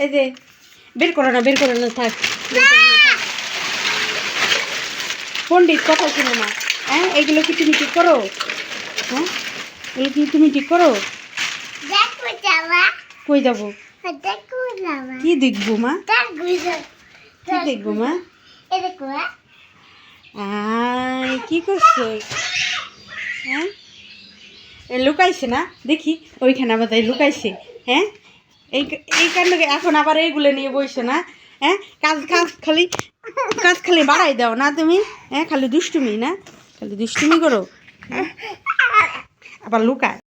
এই যে বের করো না থাক, পণ্ডিত কথা শুনো না। হ্যাঁ, এগুলো কি তুমি ঠিক করো? হ্যাঁ, এগুলো কি তুমি ঠিক করো? কই যাবো? কি দেখবো মা? কি দেখবো মা? কি করছো? হ্যাঁ, লুকাইছে না দেখি, ওইখানে আবার তাই লুকাইছে। হ্যাঁ, এই কারণে এখন আবার এইগুলো নিয়ে বইছো না? হ্যাঁ, কাজ খালি বাড়াই দাও না তুমি? হ্যাঁ, খালি দুষ্টুমি না, খালি দুষ্টুমি করো। আবার লুকায়।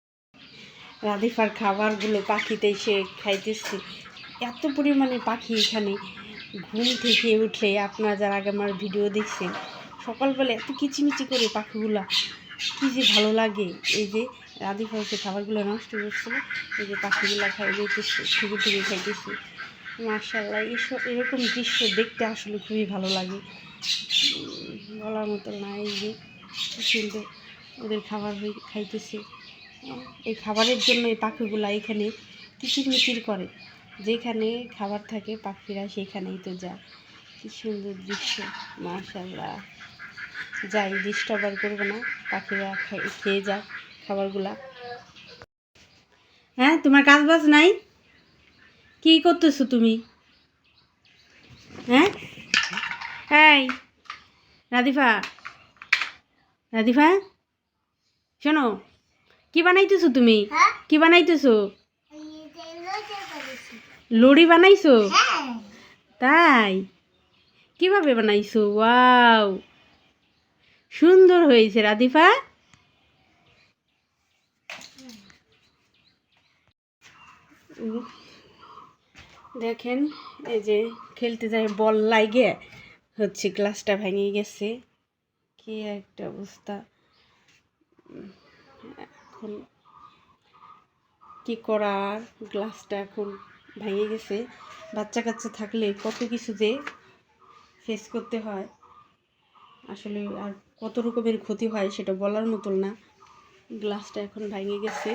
রাধিফার খাবারগুলো পাখিতে এসে খাইতেছি, এত পরিমাণে পাখি এখানে। ঘুম থেকে উঠলে আপনারা যারা আগে আমার ভিডিও দেখছেন, সকালবেলা এত কিচিমিচি করে পাখিগুলা, কী যে ভালো লাগে। এই যে রাধিফা হচ্ছে খাবারগুলো নষ্ট করছিল, এই যে পাখিগুলো খাই যেতেছে, থেকে খাইতেছি। মাশাআল্লাহ, এরকম দৃশ্য দেখতে আসলে খুবই ভালো লাগে, বলার মতো না। এই যে সুন্দর ওদের খাবার খাইতেছে। এই খাবারের জন্য এই পাখিগুলা এখানে কিচিরমিচির করে, যেখানে খাবার থাকে পাখিরা সেখানেই তো যায়। কি সুন্দর দৃশ্য, মাশাআল্লাহ। যাই, ডিস্টার্ব আর করবো না, পাখিরা খেয়ে যাক খাবারগুলা। হ্যাঁ, তোমার কাজ বাজ নাই? কি করতেছো তুমি? হ্যাঁ, এই রাধিফা, রাধিফা শোনো, কি বানাইতেছো তুমি? কি বানাইতেছো? লড়ি বানাইছো? তাই? কিভাবে বানাইছো? ওয়াও, সুন্দর হয়েছে রাধিফা। দেখেন, এই যে খেলতে যায় বল লাগে হচ্ছে, গ্লাসটা ভেঙে গেছে। কি একটা অবস্থা, এখন কি করার, গ্লাসটা এখন ভেঙে গেছে। বাচ্চা কাচ্চা থাকলে কত কিছু যে ফেস করতে হয় আসলে, আর কত রকমের ক্ষতি হয় সেটা বলার মতন না। গ্লাসটা এখন ভেঙে গেছে।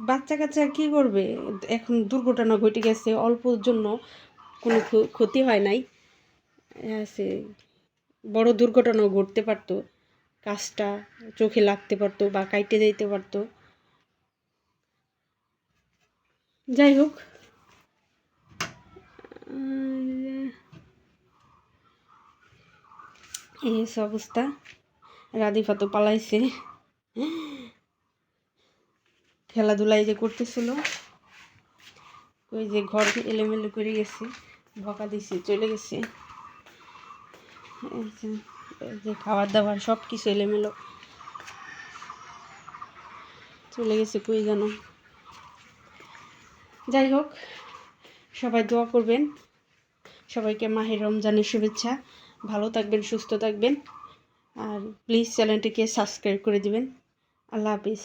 বাচ্চা কাচ্চা কী করবে, এখন দুর্ঘটনা ঘটে গেছে, অল্পর জন্য কোনো ক্ষতি হয় নাই। সে বড় দুর্ঘটনাও ঘটতে পারতো, কাজটা চোখে লাগতে পারতো বা কাইটে যেতে পারতো। যাই হোক, এই অবস্থা। রাধিফা তো পালাইছে, খেলাধুলায় যে করতেছিল, ওই যে ঘর এলোমেলো করে গেছে, বকা দিছে, চলে গেছে। এই যে খাবার দাবার সব কিছু এলোমেলো চলে গেছে, কই জানো। যাই হোক, সবাই দোয়া করবেন, সবাইকে মাহে রমজানের শুভেচ্ছা। ভালো থাকবেন, সুস্থ থাকবেন, আর প্লিজ চ্যানেলটিকে সাবস্ক্রাইব করে দিবেন। আল্লাহ হাফিজ।